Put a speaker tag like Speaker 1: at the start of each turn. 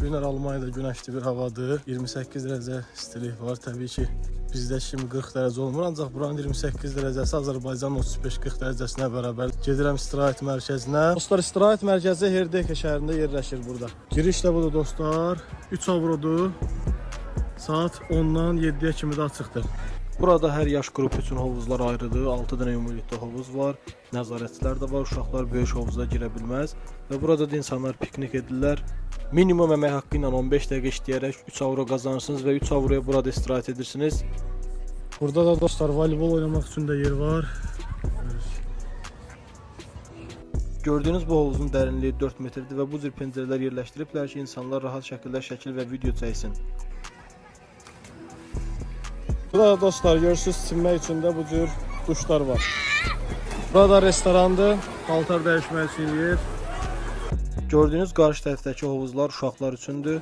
Speaker 1: günlər Almaniyada günəşli bir havadır. 28 dərəcə istilik var. Təbii ki, bizdə şimdi 40 dərəcə olmur. Ancaq buranın 28 dərəcəsi Azərbaycanın 35-40 dərəcəsinə bərabər. Gedirəm istirahət mərkəzinə. Dostlar, istirahət mərkəzi Herdeyka şəhərində yerləşir burada. Giriş də budur dostlar. 3 avrodur. Saat 10-dan 7-yə kimi də açıqdır. Burada hər yaş qrupu üçün hovuzlar ayrıdır. 6 dənə ümumilikdə hovuz var. Nəzarətçilər də var. Uşaqlar böyük hovuza girə bilməz. Və burada da insanlar piknik edirlər. Minimum əmək haqqı ilə 15 dəqiqə işləyərək 3 avro qazanırsınız və 3 avroya burada istirahət edirsiniz. Burada da dostlar voleybol oynamaq üçün də yer var. Gördüyünüz bu hovuzun dərinliyi 4 metrdir və bu cür pəncərələr yerləşdiriblər ki, insanlar rahat şəkildə şəkil və video çəksin. Burada dostlar görürsünüz, çimmək üçün də bu cür duşlar var. Burada restorandır, paltar dəyişmək üçün yer. Gördüyünüz qarşı tərəfdəki hovuzlar uşaqlar üçündür.